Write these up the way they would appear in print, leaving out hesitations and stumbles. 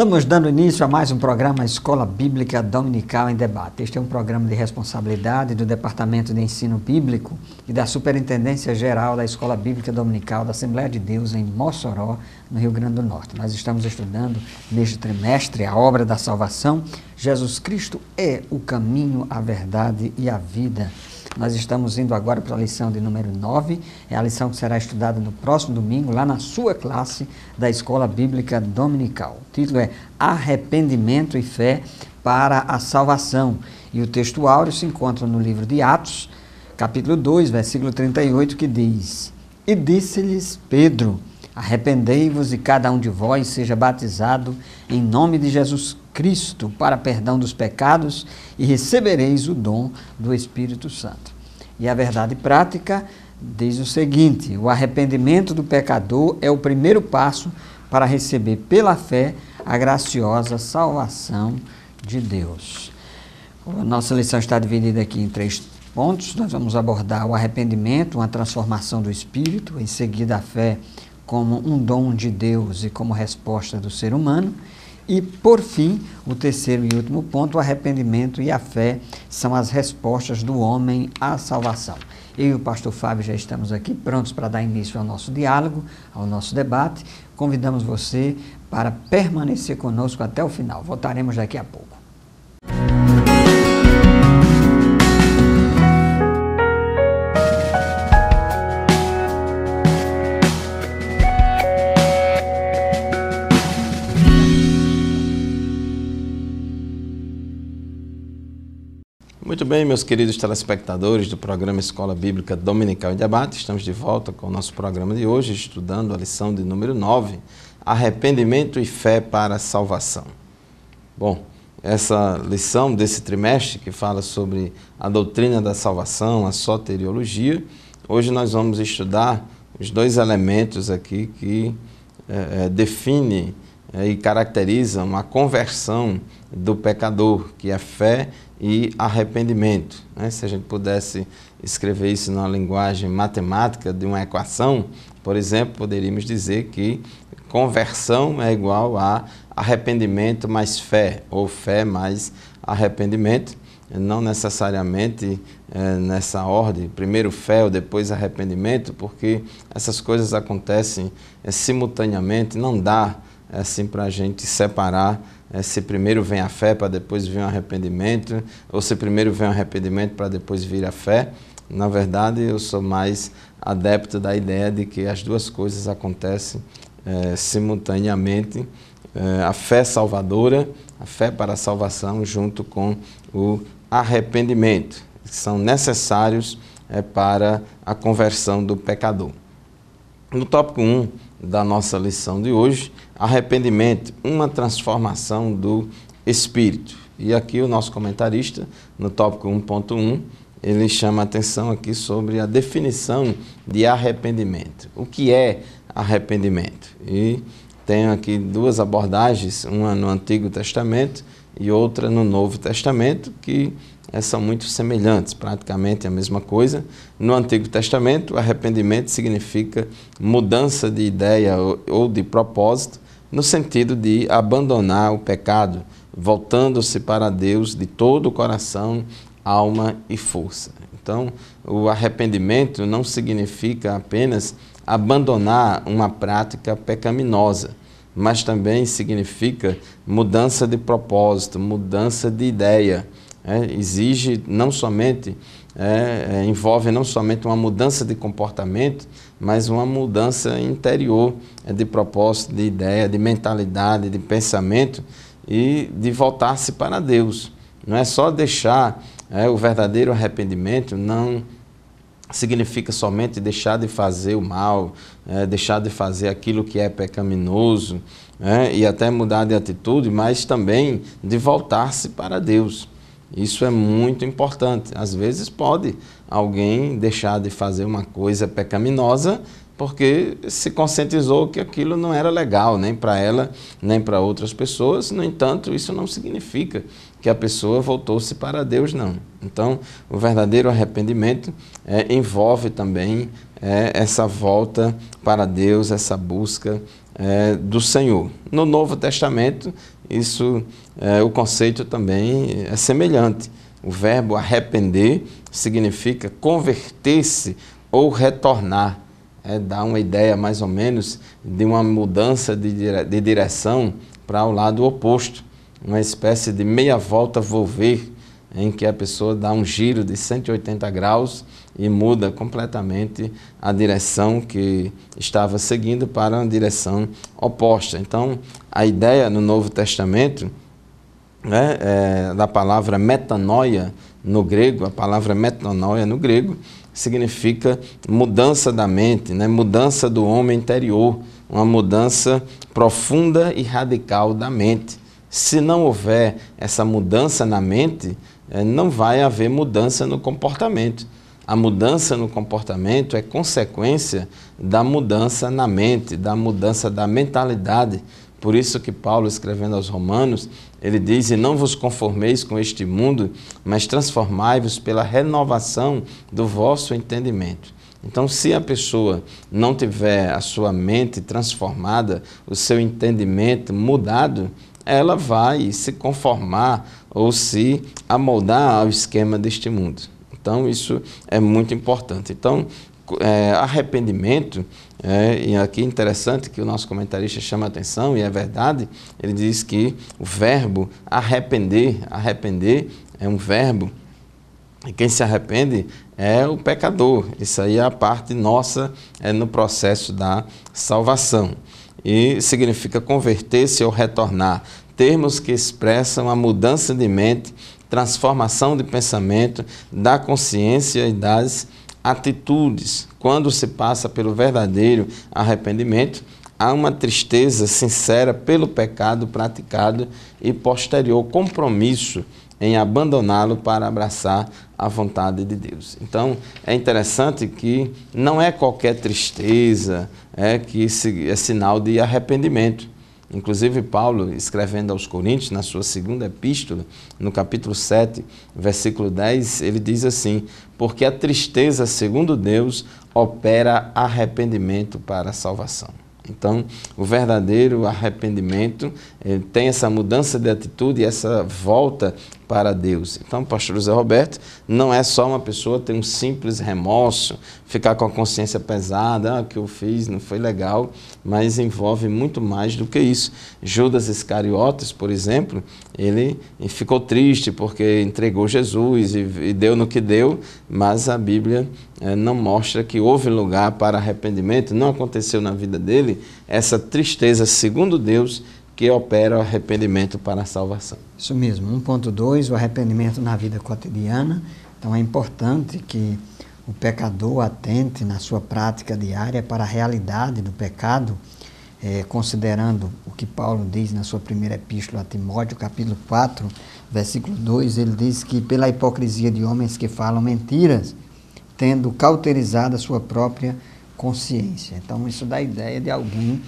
Estamos dando início a mais um programa Escola Bíblica Dominical em Debate. Este é um programa de responsabilidade do Departamento de Ensino Bíblico e da Superintendência Geral da Escola Bíblica Dominical da Assembleia de Deus em Mossoró, no Rio Grande do Norte. Nós estamos estudando neste trimestre a obra da salvação. Jesus Cristo é o caminho, a verdade e a vida. Nós estamos indo agora para a lição de número 9, é a lição que será estudada no próximo domingo, lá na sua classe da Escola Bíblica Dominical. O título é Arrependimento e Fé para a Salvação. E o texto áureo se encontra no livro de Atos, capítulo 2, versículo 38, que diz: E disse-lhes Pedro: Arrependei-vos e cada um de vós seja batizado em nome de Jesus Cristo para perdão dos pecados e recebereis o dom do Espírito Santo. E a verdade prática diz o seguinte: o arrependimento do pecador é o primeiro passo para receber pela fé a graciosa salvação de Deus. A nossa lição está dividida aqui em 3 pontos. Nós vamos abordar o arrependimento, uma transformação do Espírito, em seguida a fé como um dom de Deus e como resposta do ser humano. E, por fim, o terceiro e último ponto, o arrependimento e a fé são as respostas do homem à salvação. Eu e o pastor Fábio já estamos aqui prontos para dar início ao nosso diálogo, ao nosso debate. Convidamos você para permanecer conosco até o final. Voltaremos daqui a pouco. Muito bem, meus queridos telespectadores do programa Escola Bíblica Dominical em Debate, estamos de volta com o nosso programa de hoje, estudando a lição de número 9, Arrependimento e Fé para a Salvação. Bom, essa lição desse trimestre que fala sobre a doutrina da salvação, a soteriologia, hoje nós vamos estudar os 2 elementos aqui que definem e caracterizam a conversão do pecador, que é fé e arrependimento. Se a gente pudesse escrever isso numa linguagem matemática de uma equação, por exemplo, poderíamos dizer que conversão é igual a arrependimento mais fé, ou fé mais arrependimento, não necessariamente nessa ordem, primeiro fé ou depois arrependimento, porque essas coisas acontecem simultaneamente, não dá assim para a gente separar se primeiro vem a fé para depois vir o arrependimento, ou se primeiro vem o arrependimento para depois vir a fé. Na verdade, eu sou mais adepto da ideia de que as duas coisas acontecem simultaneamente, a fé salvadora, a fé para a salvação, junto com o arrependimento, que são necessários para a conversão do pecador. No tópico 1 da nossa lição de hoje, arrependimento, uma transformação do espírito. E aqui o nosso comentarista, no tópico 1.1, ele chama a atenção aqui sobre a definição de arrependimento. O que é arrependimento? E tenho aqui 2 abordagens, uma no Antigo Testamento e outra no Novo Testamento, que são muito semelhantes, praticamente a mesma coisa. No Antigo Testamento, arrependimento significa mudança de ideia ou de propósito, no sentido de abandonar o pecado, voltando-se para Deus de todo o coração, alma e força. Então, o arrependimento não significa apenas abandonar uma prática pecaminosa, mas também significa mudança de propósito, mudança de ideia. Exige não somente, envolve não somente uma mudança de comportamento, mas uma mudança interior de propósito, de ideia, de mentalidade, de pensamento e de voltar-se para Deus. Não é só deixar o verdadeiro arrependimento, não significa somente deixar de fazer o mal, deixar de fazer aquilo que é pecaminoso, e até mudar de atitude, mas também de voltar-se para Deus. Isso é muito importante. Às vezes pode alguém deixar de fazer uma coisa pecaminosa porque se conscientizou que aquilo não era legal, nem para ela, nem para outras pessoas. No entanto, isso não significa que a pessoa voltou-se para Deus, não. Então, o verdadeiro arrependimento envolve também essa volta para Deus, essa busca do Senhor. No Novo Testamento, o conceito também é semelhante. O verbo arrepender significa converter-se ou retornar. Dá uma ideia mais ou menos de uma mudança de direção para o lado oposto. Uma espécie de meia volta volver, em que a pessoa dá um giro de 180 graus e muda completamente a direção que estava seguindo para uma direção oposta. Então, a ideia no Novo Testamento, da palavra metanoia no grego, a palavra metanoia no grego significa mudança da mente, mudança do homem interior, uma mudança profunda e radical da mente. Se não houver essa mudança na mente, não vai haver mudança no comportamento. A mudança no comportamento é consequência da mudança na mente, da mudança da mentalidade. Por isso que Paulo, escrevendo aos Romanos, ele diz: "E não vos conformeis com este mundo, mas transformai-vos pela renovação do vosso entendimento." Então, se a pessoa não tiver a sua mente transformada, o seu entendimento mudado, ela vai se conformar ou se amoldar ao esquema deste mundo. Então, isso é muito importante. Então, arrependimento, e aqui é interessante que o nosso comentarista chama a atenção, e é verdade, ele diz que o verbo arrepender é um verbo, e quem se arrepende é o pecador. Isso aí é a parte nossa no processo da salvação. E significa converter-se ou retornar. Termos que expressam a mudança de mente, transformação de pensamento, da consciência e das atitudes. Quando se passa pelo verdadeiro arrependimento, há uma tristeza sincera pelo pecado praticado e posterior compromisso em abandoná-lo para abraçar a vontade de Deus. Então, é interessante que não é qualquer tristeza que é sinal de arrependimento. Inclusive, Paulo, escrevendo aos Coríntios, na sua segunda epístola, no capítulo 7, versículo 10, ele diz assim: "Porque a tristeza, segundo Deus, opera arrependimento para a salvação." Então, o verdadeiro arrependimento tem essa mudança de atitude e essa volta para Deus. Então, pastor José Roberto, não é só uma pessoa ter um simples remorso, ficar com a consciência pesada, o que eu fiz não foi legal, mas envolve muito mais do que isso. Judas Iscariotes, por exemplo, ele ficou triste porque entregou Jesus e deu no que deu, mas a Bíblia não mostra que houve lugar para arrependimento, não aconteceu na vida dele essa tristeza, segundo Deus, que opera o arrependimento para a salvação. Isso mesmo. 1.2, o arrependimento na vida cotidiana. Então é importante que o pecador atente na sua prática diária para a realidade do pecado, considerando o que Paulo diz na sua primeira epístola a Timóteo, capítulo 4, versículo 2, ele diz que pela hipocrisia de homens que falam mentiras, tendo cauterizado a sua própria consciência. Então isso dá a ideia de alguém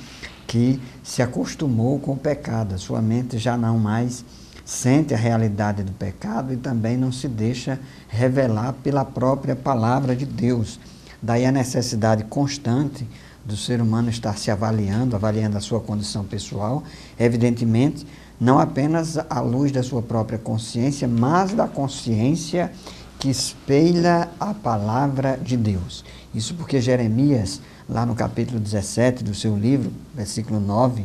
que se acostumou com o pecado, a sua mente já não mais sente a realidade do pecado e também não se deixa revelar pela própria palavra de Deus. Daí a necessidade constante do ser humano estar se avaliando a sua condição pessoal, evidentemente, não apenas à luz da sua própria consciência, mas da consciência que espelha a palavra de Deus. Isso porque Jeremias, lá no capítulo 17 do seu livro, versículo 9,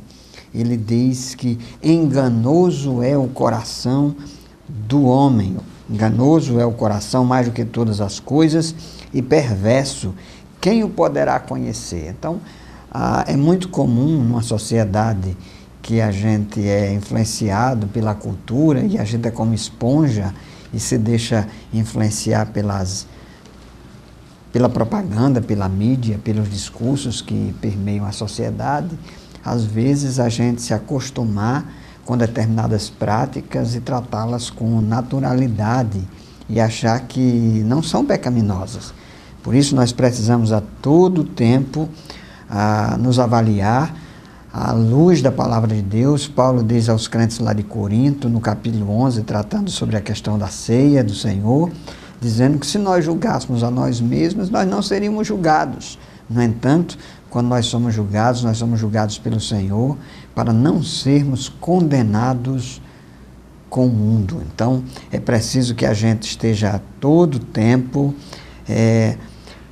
ele diz que enganoso é o coração do homem, enganoso é o coração mais do que todas as coisas e perverso, quem o poderá conhecer? Então, é muito comum numa sociedade que a gente é influenciado pela cultura e a gente é como esponja e se deixa influenciar pela propaganda, pela mídia, pelos discursos que permeiam a sociedade. Às vezes a gente se acostumar com determinadas práticas e tratá-las com naturalidade e achar que não são pecaminosas. Por isso nós precisamos a todo tempo nos avaliar à luz da palavra de Deus. Paulo diz aos crentes lá de Corinto, no capítulo 11, tratando sobre a questão da ceia do Senhor, dizendo que se nós julgássemos a nós mesmos, nós não seríamos julgados. No entanto, quando nós somos julgados pelo Senhor para não sermos condenados com o mundo. Então, é preciso que a gente esteja a todo tempo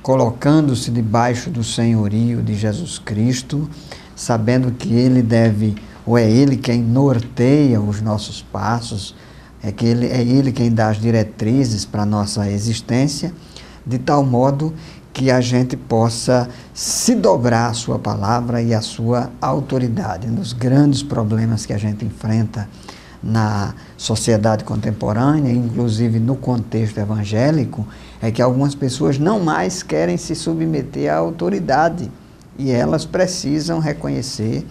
colocando-se debaixo do senhorio de Jesus Cristo, sabendo que Ele é Ele quem norteia os nossos passos, é Ele quem dá as diretrizes para a nossa existência, de tal modo que a gente possa se dobrar à sua palavra e à sua autoridade. Nos grandes problemas que a gente enfrenta na sociedade contemporânea, inclusive no contexto evangélico, é que algumas pessoas não mais querem se submeter à autoridade e elas precisam reconhecer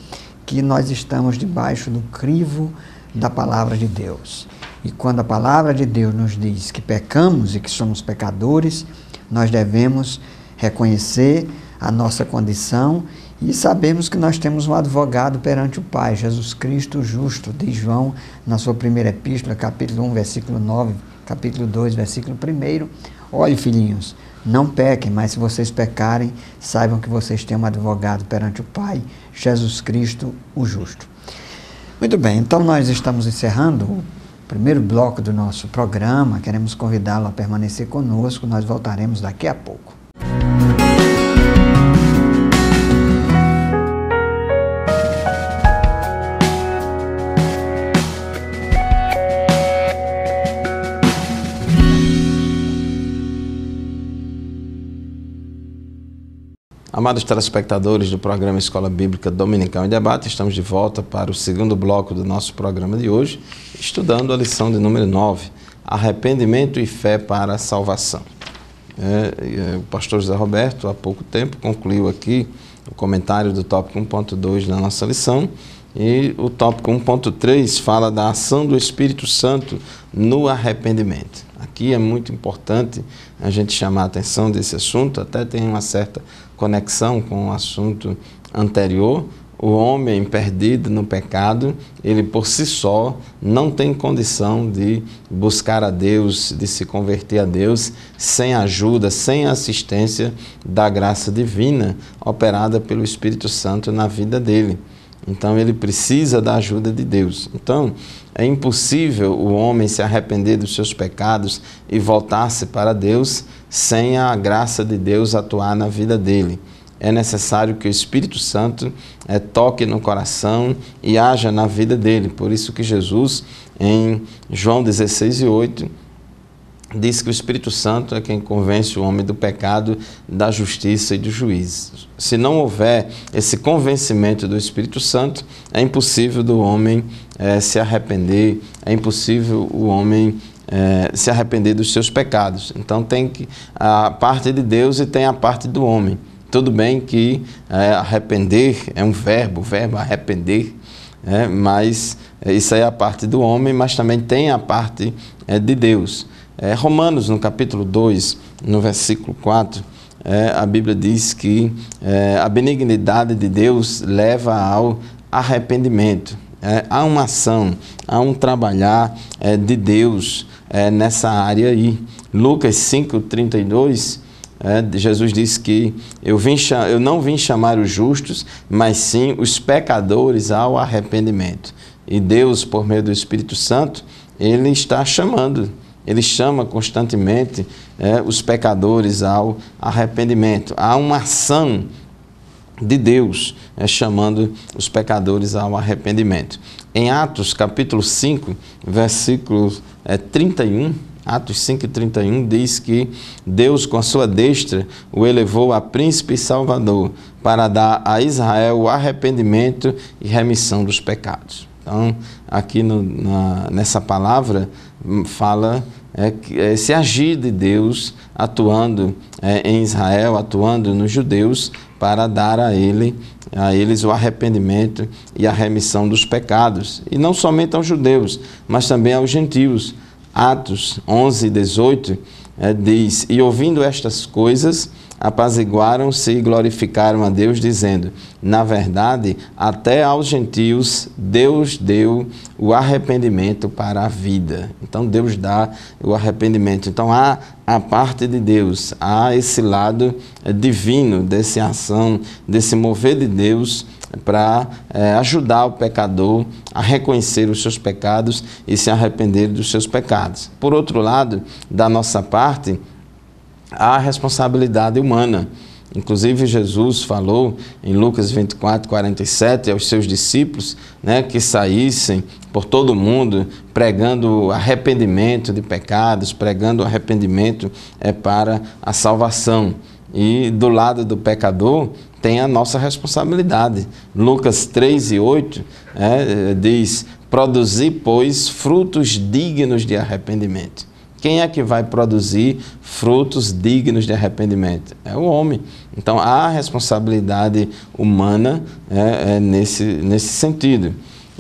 que nós estamos debaixo do crivo da palavra de Deus. E quando a palavra de Deus nos diz que pecamos e que somos pecadores, nós devemos reconhecer a nossa condição e sabemos que nós temos um advogado perante o Pai, Jesus Cristo justo, diz João na sua primeira epístola, capítulo 1, versículo 9, capítulo 2, versículo 1. Olhe, filhinhos, não pequem, mas se vocês pecarem, saibam que vocês têm um advogado perante o Pai, Jesus Cristo o justo. Muito bem, então nós estamos encerrando o primeiro bloco do nosso programa. Queremos convidá-lo a permanecer conosco, nós voltaremos daqui a pouco. Amados telespectadores do programa Escola Bíblica Dominical em Debate, estamos de volta para o segundo bloco do nosso programa de hoje, estudando a lição de número 9, Arrependimento e Fé para a Salvação. O pastor José Roberto, há pouco tempo, concluiu aqui o comentário do tópico 1.2 da nossa lição, e o tópico 1.3 fala da ação do Espírito Santo no arrependimento. Aqui é muito importante a gente chamar a atenção desse assunto, até tem uma certa conexão com o assunto anterior. O homem perdido no pecado, ele por si só não tem condição de buscar a Deus, de se converter a Deus, sem ajuda, sem assistência da graça divina operada pelo Espírito Santo na vida dele. Então ele precisa da ajuda de Deus. Então é impossível o homem se arrepender dos seus pecados e voltar-se para Deus sem a graça de Deus atuar na vida dele. É necessário que o Espírito Santo toque no coração e haja na vida dele. Por isso que Jesus, em João 16:8, diz que o Espírito Santo é quem convence o homem do pecado, da justiça e do juízo. Se não houver esse convencimento do Espírito Santo, é impossível do homem se arrepender, é impossível o homem se arrepender dos seus pecados. Então tem a parte de Deus e tem a parte do homem. Tudo bem que arrepender é um verbo, o verbo arrepender, mas isso aí é a parte do homem, mas também tem a parte de Deus. Romanos, no capítulo 2, no versículo 4, a Bíblia diz que a benignidade de Deus leva ao arrependimento. Há uma ação, há um trabalhar de Deus nessa área aí. Lucas 5:32, Jesus disse que eu não vim chamar os justos, mas sim os pecadores ao arrependimento. E Deus, por meio do Espírito Santo, Ele está chamando. Ele chama constantemente os pecadores ao arrependimento. Há uma ação de Deus chamando os pecadores ao arrependimento. Em Atos, capítulo 5, versículo 31, Atos 5:31, diz que Deus, com a sua destra, o elevou a príncipe e salvador para dar a Israel o arrependimento e remissão dos pecados. Então, aqui nessa palavra, fala esse agir de Deus atuando em Israel, atuando nos judeus, para dar a eles o arrependimento e a remissão dos pecados. E não somente aos judeus, mas também aos gentios. Atos 11, 18, diz: e ouvindo estas coisas, apaziguaram-se e glorificaram a Deus, dizendo: na verdade, até aos gentios Deus deu o arrependimento para a vida. Então Deus dá o arrependimento. Então há a parte de Deus, há esse lado divino dessa ação, desse mover de Deus para ajudar o pecador a reconhecer os seus pecados e se arrepender dos seus pecados. Por outro lado, da nossa parte, há a responsabilidade humana. Inclusive Jesus falou em Lucas 24, 47 aos seus discípulos, que saíssem por todo o mundo pregando arrependimento de pecados, pregando arrependimento para a salvação. E do lado do pecador tem a nossa responsabilidade. Lucas 3 e 8 diz: produzir, pois, frutos dignos de arrependimento. Quem é que vai produzir frutos dignos de arrependimento? É o homem. Então, há responsabilidade humana nesse sentido.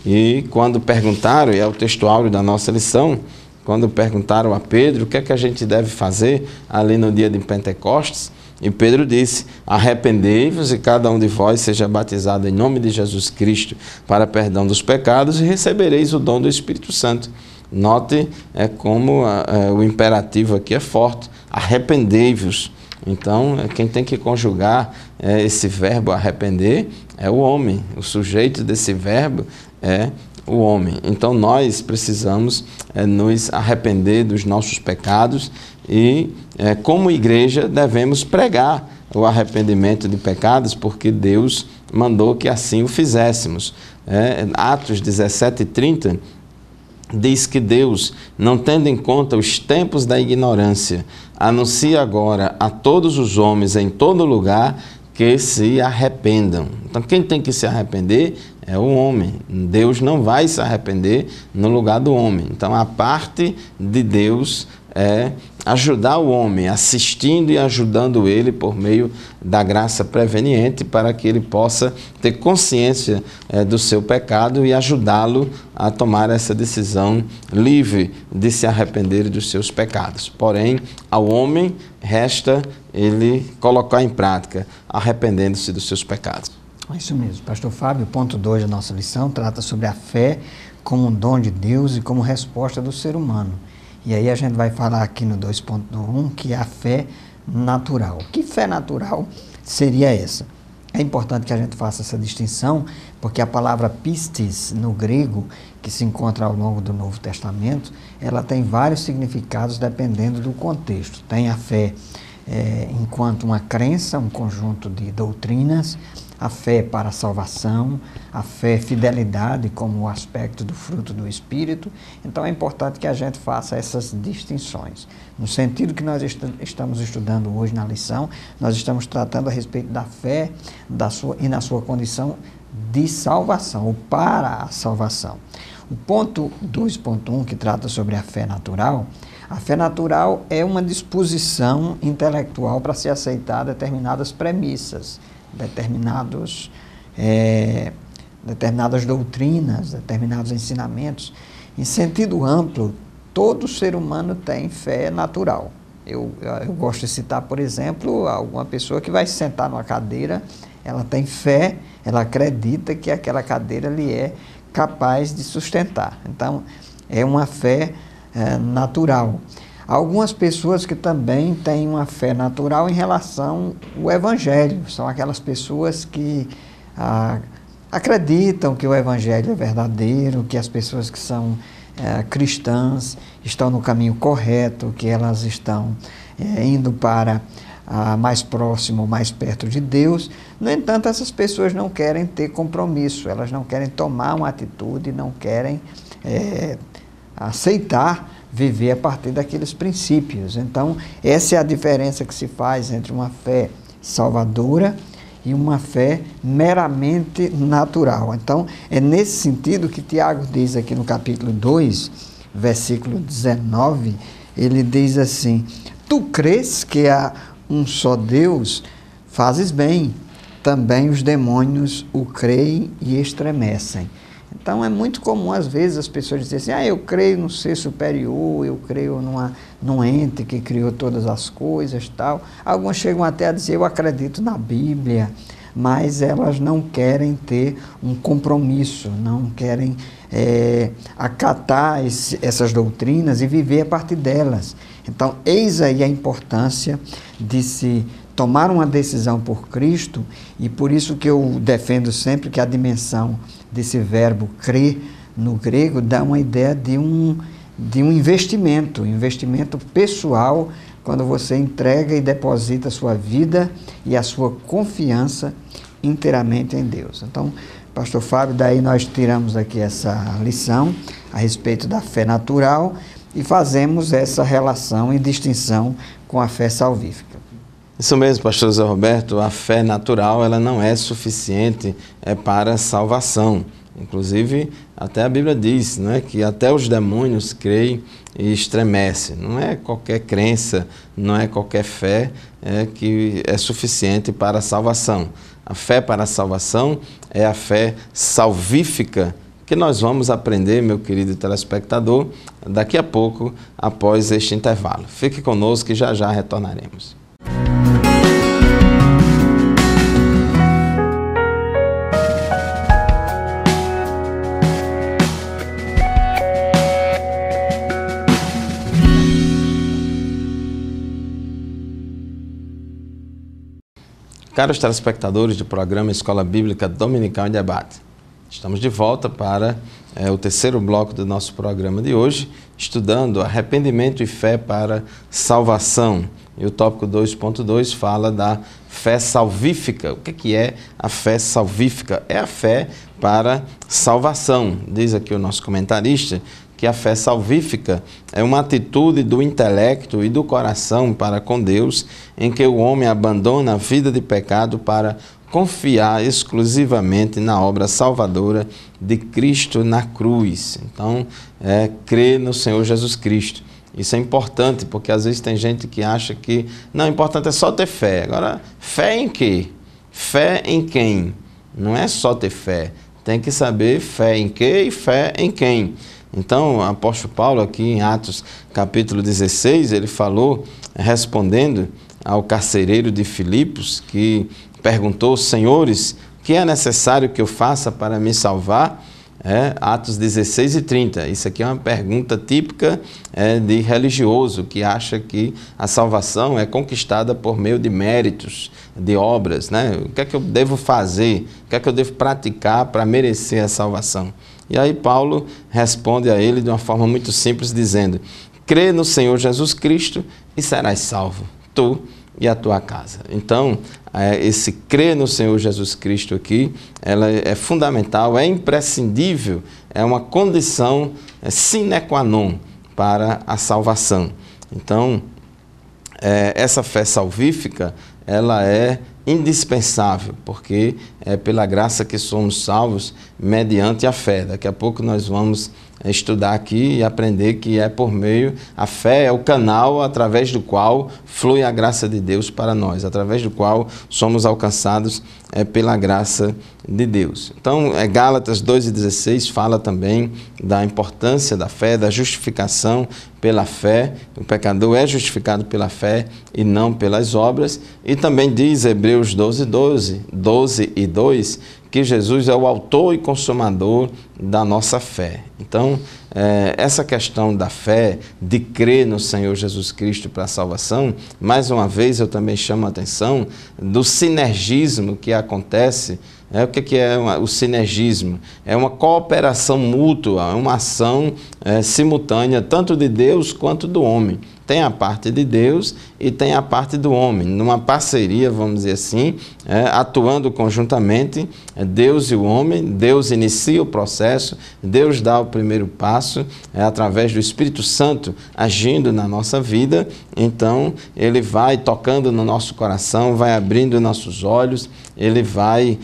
E quando perguntaram, e é o textuário da nossa lição, quando perguntaram a Pedro o que é que a gente deve fazer ali no dia de Pentecostes, e Pedro disse: arrependei-vos e cada um de vós seja batizado em nome de Jesus Cristo para perdão dos pecados e recebereis o dom do Espírito Santo. Note como o imperativo aqui é forte: arrependei-vos. Então, quem tem que conjugar esse verbo arrepender é o homem. O sujeito desse verbo é o homem. Então, nós precisamos nos arrepender dos nossos pecados e, como igreja, devemos pregar o arrependimento de pecados, porque Deus mandou que assim o fizéssemos. Atos 17:30 diz que Deus, não tendo em conta os tempos da ignorância, anuncia agora a todos os homens em todo lugar que se arrependam. Então, quem tem que se arrepender é o homem. Deus não vai se arrepender no lugar do homem. Então, a parte de Deus é ajudar o homem, assistindo e ajudando ele por meio da graça preveniente, para que ele possa ter consciência do seu pecado e ajudá-lo a tomar essa decisão livre de se arrepender dos seus pecados. Porém, ao homem resta ele colocar em prática, arrependendo-se dos seus pecados. É isso mesmo. Pastor Fábio, ponto 2 da nossa lição trata sobre a fé como um dom de Deus e como resposta do ser humano. E aí a gente vai falar aqui no 2.1 que é a fé natural. Que fé natural seria essa? É importante que a gente faça essa distinção, porque a palavra pistis, no grego, que se encontra ao longo do Novo Testamento, ela tem vários significados dependendo do contexto. Tem a fé enquanto uma crença, um conjunto de doutrinas, a fé para a salvação, a fé fidelidade como o aspecto do fruto do Espírito. Então é importante que a gente faça essas distinções. No sentido que nós estamos estudando hoje na lição, nós estamos tratando a respeito da fé e na sua condição de salvação, ou para a salvação. O ponto 2.1, que trata sobre a fé natural é uma disposição intelectual para se aceitar determinadas premissas, determinadas doutrinas, determinados ensinamentos. Em sentido amplo, todo ser humano tem fé natural. Eu gosto de citar, por exemplo, alguma pessoa que vai se sentar numa cadeira, ela tem fé, ela acredita que aquela cadeira lhe é capaz de sustentar. Então, é uma fé natural. Algumas pessoas que também têm uma fé natural em relação ao Evangelho. São aquelas pessoas que acreditam que o Evangelho é verdadeiro, que as pessoas que são cristãs estão no caminho correto, que elas estão indo para mais próximo, mais perto de Deus. No entanto, essas pessoas não querem ter compromisso, elas não querem tomar uma atitude, não querem aceitar viver a partir daqueles princípios. Então, essa é a diferença que se faz entre uma fé salvadora e uma fé meramente natural. Então, é nesse sentido que Tiago diz aqui no capítulo 2, versículo 19, ele diz assim: tu crês que há um só Deus, fazes bem, também os demônios o creem e estremecem. Então é muito comum às vezes as pessoas dizerem assim, eu creio no ser superior, eu creio num ente que criou todas as coisas, tal. Alguns chegam até a dizer, eu acredito na Bíblia, mas elas não querem ter um compromisso, não querem acatar essas doutrinas e viver a partir delas. Então, eis aí a importância de se tomar uma decisão por Cristo, e por isso que eu defendo sempre que a dimensão desse verbo crer no grego dá uma ideia de um investimento pessoal, quando você entrega e deposita a sua vida e a sua confiança inteiramente em Deus. Então, pastor Fábio, daí nós tiramos aqui essa lição a respeito da fé natural e fazemos essa relação e distinção com a fé salvífica. Isso mesmo, pastor Zé Roberto, a fé natural ela não é suficiente para a salvação. Inclusive, até a Bíblia diz, né, que até os demônios creem e estremecem. Não é qualquer crença, não é qualquer fé que é suficiente para a salvação. A fé para a salvação é a fé salvífica, que nós vamos aprender, meu querido telespectador, daqui a pouco, após este intervalo. Fique conosco que já já retornaremos. Caros telespectadores do programa Escola Bíblica Dominical em Debate, estamos de volta para o terceiro bloco do nosso programa de hoje, estudando arrependimento e fé para salvação. E o tópico 2.2 fala da fé salvífica. O que é a fé salvífica? É a fé para salvação. Diz aqui o nosso comentarista que a fé salvífica é uma atitude do intelecto e do coração para com Deus, em que o homem abandona a vida de pecado para confiar exclusivamente na obra salvadora de Cristo na cruz. Então, crer no Senhor Jesus Cristo. Isso é importante, porque às vezes tem gente que acha que não, o importante é só ter fé. Agora, fé em quê? Fé em quem? Não é só ter fé. Tem que saber fé em quê e fé em quem. Então, o apóstolo Paulo, aqui em Atos capítulo 16, ele falou, respondendo ao carcereiro de Filipos, que perguntou, senhores, o que é necessário que eu faça para me salvar? Atos 16 e 30. Isso aqui é uma pergunta típica de religioso, que acha que a salvação é conquistada por meio de méritos, de obras, né? O que é que eu devo fazer? O que é que eu devo praticar para merecer a salvação? E aí Paulo responde a ele de uma forma muito simples, dizendo, crê no Senhor Jesus Cristo e serás salvo, tu e a tua casa. Então, esse crer no Senhor Jesus Cristo aqui, ela é fundamental, é imprescindível, é uma condição sine qua non para a salvação. Então, essa fé salvífica, ela é indispensável, porque é pela graça que somos salvos mediante a fé. Daqui a pouco nós vamos estudar aqui e aprender que é por meio, a fé é o canal através do qual flui a graça de Deus para nós, através do qual somos alcançados pela graça de Deus. Então, Gálatas 2,16 fala também da importância da fé, da justificação pela fé. O pecador é justificado pela fé e não pelas obras. E também diz Hebreus 12 e 2, que Jesus é o autor e consumador da nossa fé. Então, essa questão da fé, de crer no Senhor Jesus Cristo para a salvação, mais uma vez eu também chamo a atenção do sinergismo que acontece. O que é o sinergismo? É uma cooperação mútua, é uma ação simultânea, tanto de Deus quanto do homem. Tem a parte de Deus e tem a parte do homem, numa parceria, vamos dizer assim, atuando conjuntamente, Deus e o homem. Deus inicia o processo, Deus dá o primeiro passo, através do Espírito Santo agindo na nossa vida. Então, ele vai tocando no nosso coração, vai abrindo nossos olhos, ele vai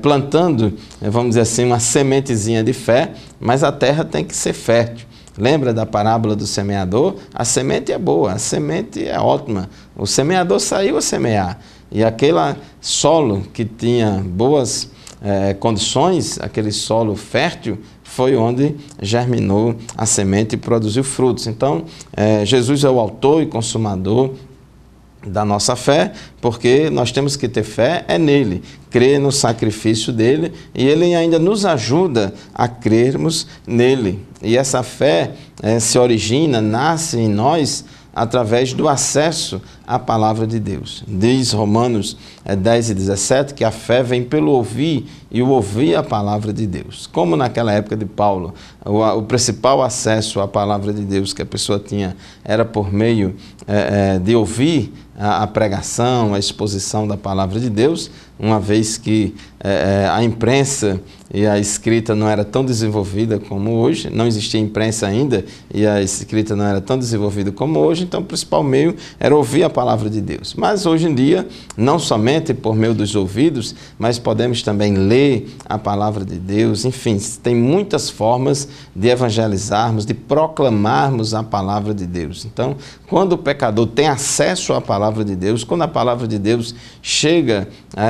plantando, vamos dizer assim, uma sementezinha de fé, mas a terra tem que ser fértil. Lembra da parábola do semeador? A semente é boa, a semente é ótima. O semeador saiu a semear. E aquele solo que tinha boas condições, aquele solo fértil, foi onde germinou a semente e produziu frutos. Então, Jesus é o autor e consumador da nossa fé, porque nós temos que ter fé nele, crer no sacrifício dele, e ele ainda nos ajuda a crermos nele. E essa fé se origina, nasce em nós através do acesso à palavra de Deus. Diz Romanos 10 e 17 que a fé vem pelo ouvir e o ouvir a palavra de Deus. Como naquela época de Paulo, o principal acesso à palavra de Deus que a pessoa tinha era por meio de ouvir a pregação, a exposição da palavra de Deus, uma vez que a imprensa e a escrita não era tão desenvolvida como hoje, não existia imprensa ainda e a escrita não era tão desenvolvida como hoje, então o principal meio era ouvir a palavra de Deus. Mas hoje em dia, não somente por meio dos ouvidos, mas podemos também ler a palavra de Deus, enfim, tem muitas formas de evangelizarmos, de proclamarmos a palavra de Deus. Então, quando o pecador tem acesso à palavra de Deus, quando a palavra de Deus chega,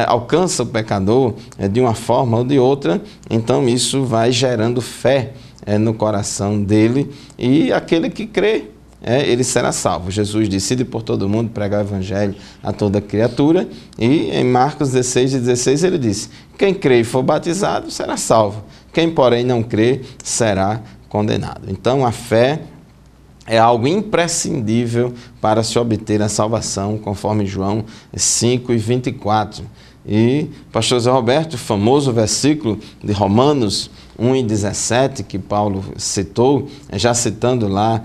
alcança o pecador de uma forma ou de outra, então isso vai gerando fé no coração dele, e aquele que crê, ele será salvo. Jesus disse: ide por todo mundo pregar o evangelho a toda criatura, e em Marcos 16 e 16 ele disse: quem crê e for batizado será salvo, quem porém não crê será condenado. Então a fé é algo imprescindível para se obter a salvação, conforme João 5 e 24. E pastor Zé Roberto, o famoso versículo de Romanos 1 e 17, que Paulo citou, já citando lá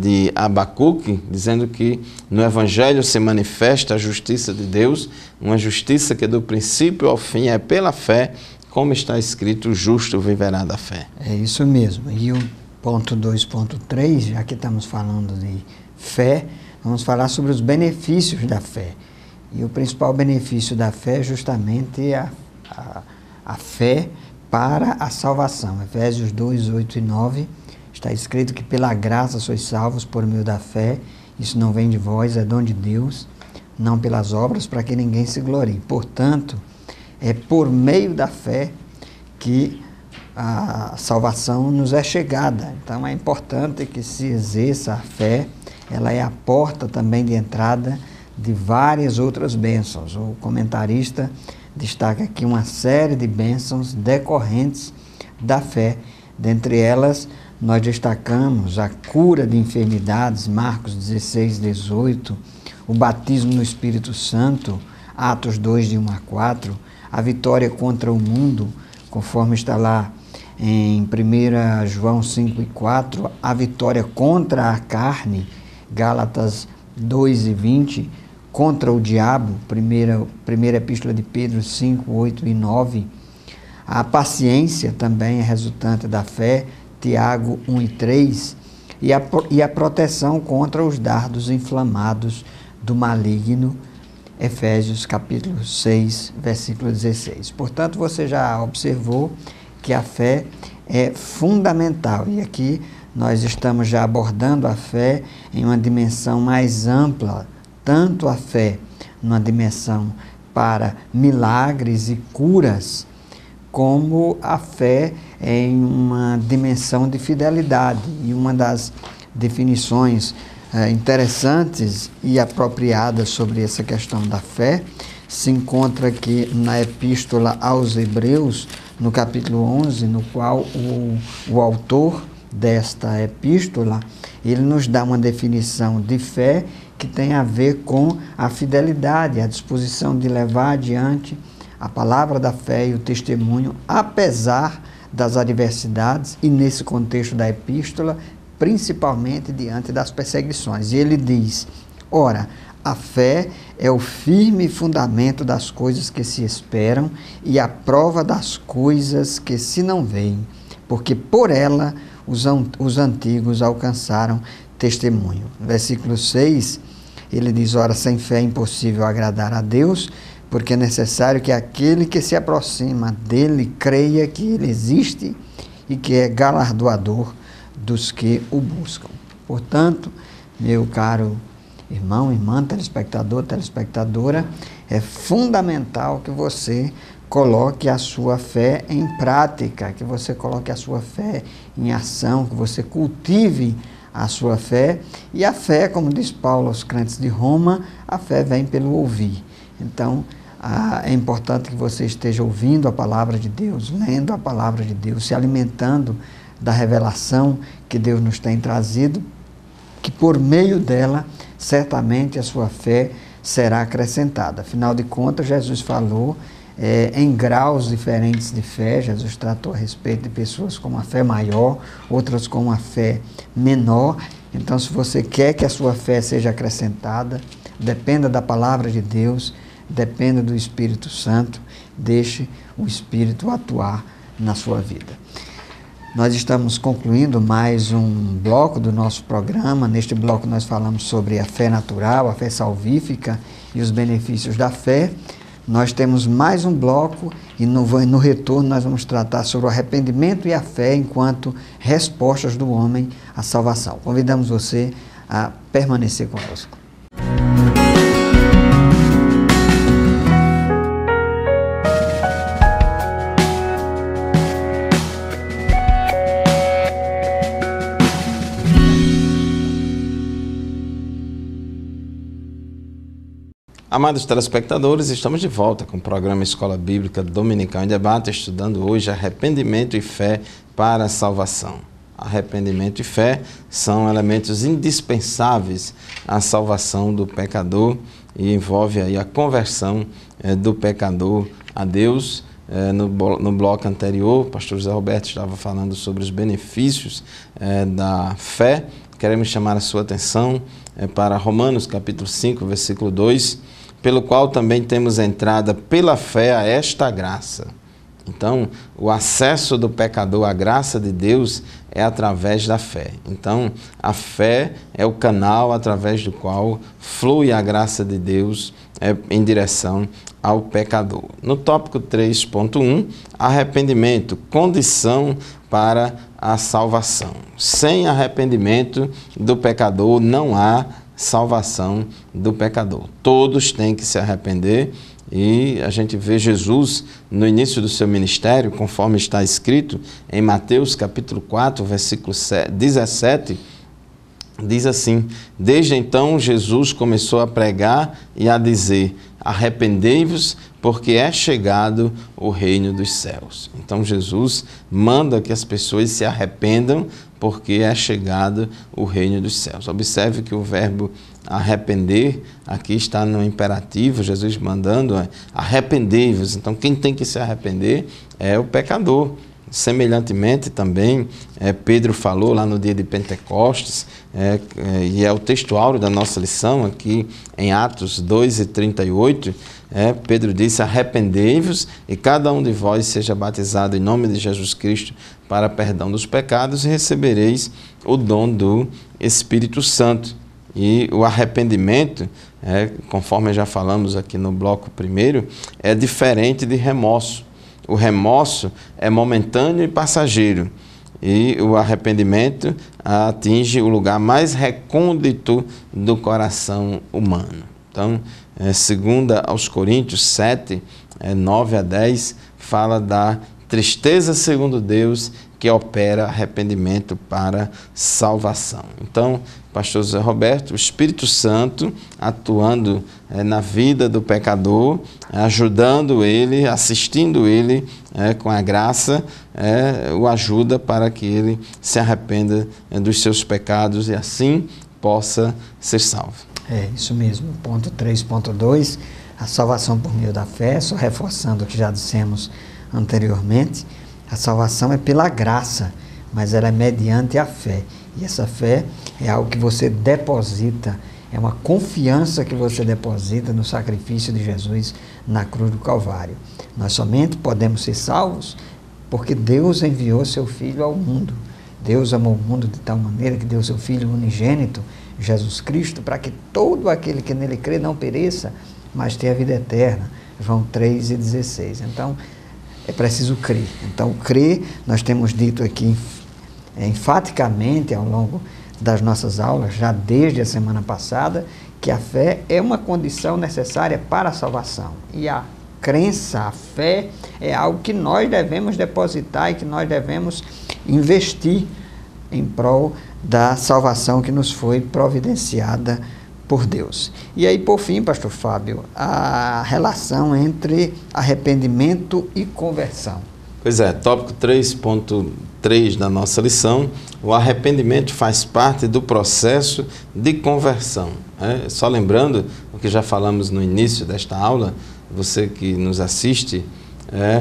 de Abacuque, dizendo que no Evangelho se manifesta a justiça de Deus, uma justiça que do princípio ao fim é pela fé, como está escrito: o justo viverá da fé. É isso mesmo. E o ponto 2.3, já que estamos falando de fé, vamos falar sobre os benefícios da fé. E o principal benefício da fé é justamente a fé para a salvação. Efésios 2, 8 e 9, está escrito que pela graça sois salvos por meio da fé, isso não vem de vós, é dom de Deus, não pelas obras, para que ninguém se glorie. Portanto, é por meio da fé que a salvação nos é chegada. Então é importante que se exerça a fé, ela é a porta também de entrada de várias outras bênçãos. O comentarista destaca aqui uma série de bênçãos decorrentes da fé. Dentre elas, nós destacamos a cura de enfermidades, Marcos 16, 18, o batismo no Espírito Santo, Atos 2, de 1 a 4, a vitória contra o mundo, conforme está lá em 1 João 5 e 4, a vitória contra a carne, Gálatas 2 e 20, contra o diabo, primeira epístola de Pedro 5, 8 e 9, a paciência também é resultante da fé, Tiago 1 e 3, e a proteção contra os dardos inflamados do maligno, Efésios capítulo 6, versículo 16. Portanto, você já observou que a fé é fundamental, e aqui nós estamos já abordando a fé em uma dimensão mais ampla, tanto a fé numa dimensão para milagres e curas, como a fé em uma dimensão de fidelidade. E uma das definições interessantes e apropriadas sobre essa questão da fé se encontra aqui na Epístola aos Hebreus, no capítulo 11, no qual o autor desta epístola, ele nos dá uma definição de fé que tem a ver com a fidelidade, a disposição de levar adiante a palavra da fé e o testemunho, apesar das adversidades, e nesse contexto da epístola, principalmente diante das perseguições. E ele diz: ora, a fé é o firme fundamento das coisas que se esperam e a prova das coisas que se não veem, porque por ela os antigos alcançaram testemunho. Versículo 6, ele diz: ora, sem fé é impossível agradar a Deus, porque é necessário que aquele que se aproxima dele creia que ele existe e que é galardoador dos que o buscam. Portanto, meu caro irmão, irmã, telespectador, telespectadora, é fundamental que você coloque a sua fé em prática, que você coloque a sua fé em ação, que você cultive a sua fé. E a fé, como diz Paulo aos crentes de Roma, a fé vem pelo ouvir. Então, é importante que você esteja ouvindo a palavra de Deus, lendo a palavra de Deus, se alimentando da revelação que Deus nos tem trazido, que por meio dela, certamente a sua fé será acrescentada. Afinal de contas, Jesus falou em graus diferentes de fé. Jesus tratou a respeito de pessoas com uma fé maior, outras com uma fé menor. Então, se você quer que a sua fé seja acrescentada, dependa da palavra de Deus, dependa do Espírito Santo, deixe o Espírito atuar na sua vida. Nós estamos concluindo mais um bloco do nosso programa. Neste bloco nós falamos sobre a fé natural, a fé salvífica e os benefícios da fé. Nós temos mais um bloco e no retorno nós vamos tratar sobre o arrependimento e a fé enquanto respostas do homem à salvação. Convidamos você a permanecer conosco. Amados telespectadores, estamos de volta com o programa Escola Bíblica Dominical em Debate, estudando hoje arrependimento e fé para a salvação. Arrependimento e fé são elementos indispensáveis à salvação do pecador e envolve aí a conversão do pecador a Deus. No bloco anterior, o pastor José Roberto estava falando sobre os benefícios da fé. Queremos chamar a sua atenção para Romanos capítulo 5, versículo 2, pelo qual também temos entrada pela fé a esta graça. Então, o acesso do pecador à graça de Deus é através da fé. Então, a fé é o canal através do qual flui a graça de Deus em direção ao pecador. No tópico 3.1, arrependimento, condição para a salvação. Sem arrependimento do pecador não há salvação do pecador. Todos têm que se arrepender e a gente vê Jesus no início do seu ministério, conforme está escrito em Mateus capítulo 4, versículo 17, diz assim: desde então Jesus começou a pregar e a dizer: arrependei-vos, porque é chegado o reino dos céus. Então Jesus manda que as pessoas se arrependam, porque é chegado o reino dos céus. Observe que o verbo arrepender aqui está no imperativo, Jesus mandando arrependei-vos. Então quem tem que se arrepender é o pecador. Semelhantemente também, Pedro falou lá no dia de Pentecostes, e é o texto áureo da nossa lição aqui em Atos 2:38, Pedro disse: arrependei-vos e cada um de vós seja batizado em nome de Jesus Cristo para perdão dos pecados e recebereis o dom do Espírito Santo. E o arrependimento, conforme já falamos aqui no bloco primeiro, é diferente de remorso. O remorso é momentâneo e passageiro, e o arrependimento atinge o lugar mais recôndito do coração humano. Então, segunda aos Coríntios 7, 9 a 10, fala da tristeza segundo Deus que opera arrependimento para salvação. Então, pastor José Roberto, o Espírito Santo atuando na vida do pecador, ajudando ele, assistindo ele com a graça, o ajuda para que ele se arrependa dos seus pecados e assim possa ser salvo. É isso mesmo. Ponto 3.2, a salvação por meio da fé, só reforçando o que já dissemos anteriormente. A salvação é pela graça, mas ela é mediante a fé. E essa fé é algo que você deposita, é uma confiança que você deposita no sacrifício de Jesus na cruz do Calvário. Nós somente podemos ser salvos porque Deus enviou seu Filho ao mundo. Deus amou o mundo de tal maneira que deu seu Filho unigênito, Jesus Cristo, para que todo aquele que nele crê não pereça, mas tenha a vida eterna. João 3:16. Então, é preciso crer. Então, crer, nós temos dito aqui enfaticamente ao longo das nossas aulas, já desde a semana passada, que a fé é uma condição necessária para a salvação. E a crença, a fé é algo que nós devemos depositar e que nós devemos investir em prol da salvação que nos foi providenciada por Deus. E aí, por fim, pastor Fábio, a relação entre arrependimento e conversão. Pois é, tópico 3.3 da nossa lição, o arrependimento faz parte do processo de conversão. Só lembrando o que já falamos no início desta aula, você que nos assiste,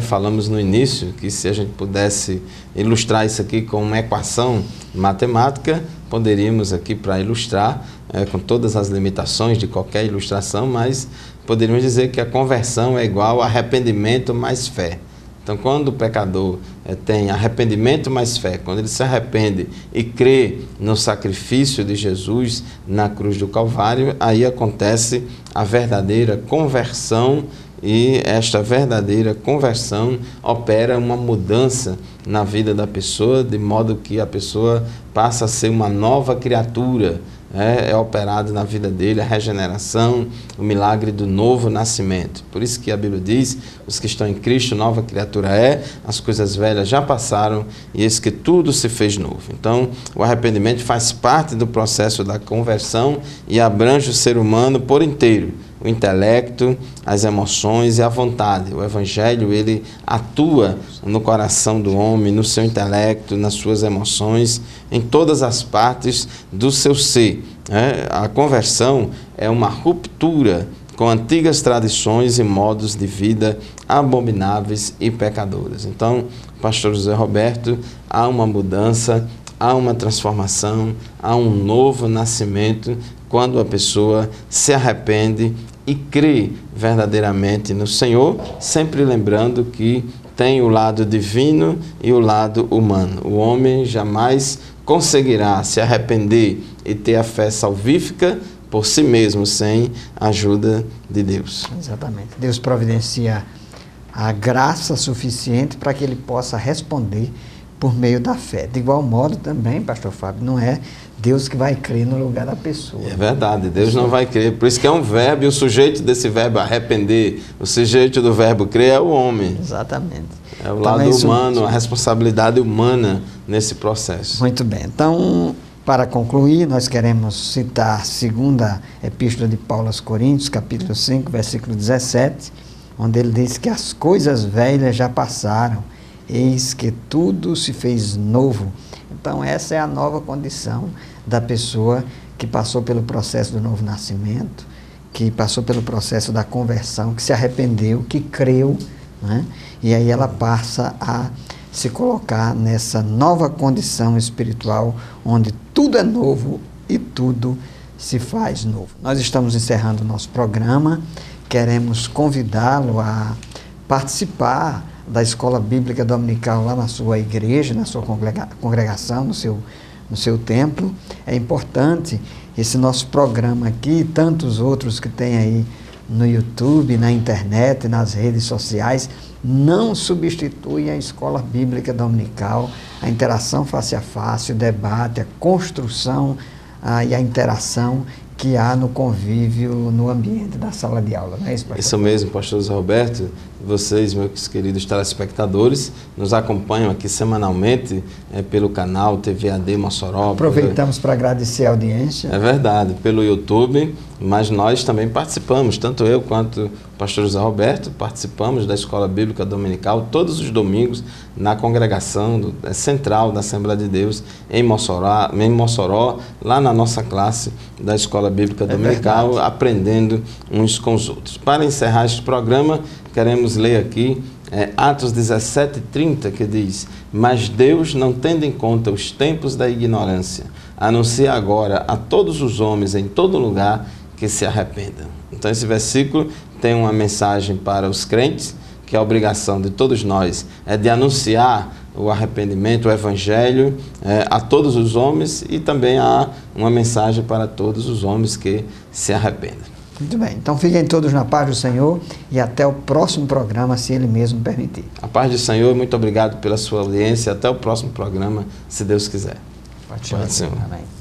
falamos no início que se a gente pudesse ilustrar isso aqui com uma equação matemática, poderíamos aqui para ilustrar, com todas as limitações de qualquer ilustração, mas poderíamos dizer que a conversão é igual a arrependimento mais fé. Então, quando o pecador tem arrependimento mais fé, quando ele se arrepende e crê no sacrifício de Jesus na cruz do Calvário, aí acontece a verdadeira conversão, e esta verdadeira conversão opera uma mudança na vida da pessoa, de modo que a pessoa passa a ser uma nova criatura. É operado na vida dele a regeneração, o milagre do novo nascimento. Por isso que a Bíblia diz, os que estão em Cristo, nova criatura é, as coisas velhas já passaram e eis que tudo se fez novo. Então, o arrependimento faz parte do processo da conversão e abrange o ser humano por inteiro. O intelecto, as emoções e a vontade. O Evangelho, ele atua no coração do homem, no seu intelecto, nas suas emoções, em todas as partes do seu ser. A conversão é uma ruptura com antigas tradições e modos de vida abomináveis e pecadores. Então, pastor José Roberto, há uma mudança, há uma transformação, há um novo nascimento quando a pessoa se arrepende e crê verdadeiramente no Senhor, sempre lembrando que tem o lado divino e o lado humano. O homem jamais conseguirá se arrepender e ter a fé salvífica por si mesmo, sem a ajuda de Deus. Exatamente. Deus providencia a graça suficiente para que ele possa responder por meio da fé. De igual modo também, pastor Fábio, não é Deus que vai crer no lugar da pessoa. É verdade, Deus não vai crer. Por isso que é um verbo, e o sujeito desse verbo arrepender, o sujeito do verbo crer é o homem. Exatamente. É o lado humano, a responsabilidade humana nesse processo. Muito bem. Então, para concluir, nós queremos citar a segunda epístola de Paulo aos Coríntios, capítulo 5, versículo 17, onde ele diz que as coisas velhas já passaram, eis que tudo se fez novo. Então, essa é a nova condição da pessoa que passou pelo processo do novo nascimento, que passou pelo processo da conversão, que se arrependeu, que creu, né? E aí ela passa a se colocar nessa nova condição espiritual, onde tudo é novo e tudo se faz novo. Nós estamos encerrando o nosso programa, queremos convidá-lo a participar da Escola Bíblica Dominical lá na sua igreja, na sua congregação, no seu templo. É importante esse nosso programa aqui e tantos outros que tem aí no YouTube, na internet, nas redes sociais, não substitui a Escola Bíblica Dominical, a interação face a face, o debate, a construção e a interação que há no convívio, no ambiente da sala de aula, não é isso, pastor? Isso mesmo, pastor José Roberto. Vocês, meus queridos telespectadores, nos acompanham aqui semanalmente pelo canal TV AD Mossoró. Aproveitamos para agradecer a audiência. É verdade, pelo YouTube, mas nós também participamos, tanto eu quanto o pastor José Roberto, participamos da Escola Bíblica Dominical todos os domingos na congregação central da Assembleia de Deus em Mossoró, lá na nossa classe da Escola Bíblica Dominical, aprendendo uns com os outros. Para encerrar este programa, queremos ler aqui Atos 17:30, que diz: mas Deus, não tendo em conta os tempos da ignorância, anuncia agora a todos os homens em todo lugar que se arrependam. Então esse versículo tem uma mensagem para os crentes, que a obrigação de todos nós é de anunciar o arrependimento, o Evangelho a todos os homens, e também há uma mensagem para todos os homens que se arrependam. Muito bem, então fiquem todos na paz do Senhor e até o próximo programa, se Ele mesmo permitir. A paz do Senhor, muito obrigado pela sua audiência, até o próximo programa, se Deus quiser. Pode ser. Amém.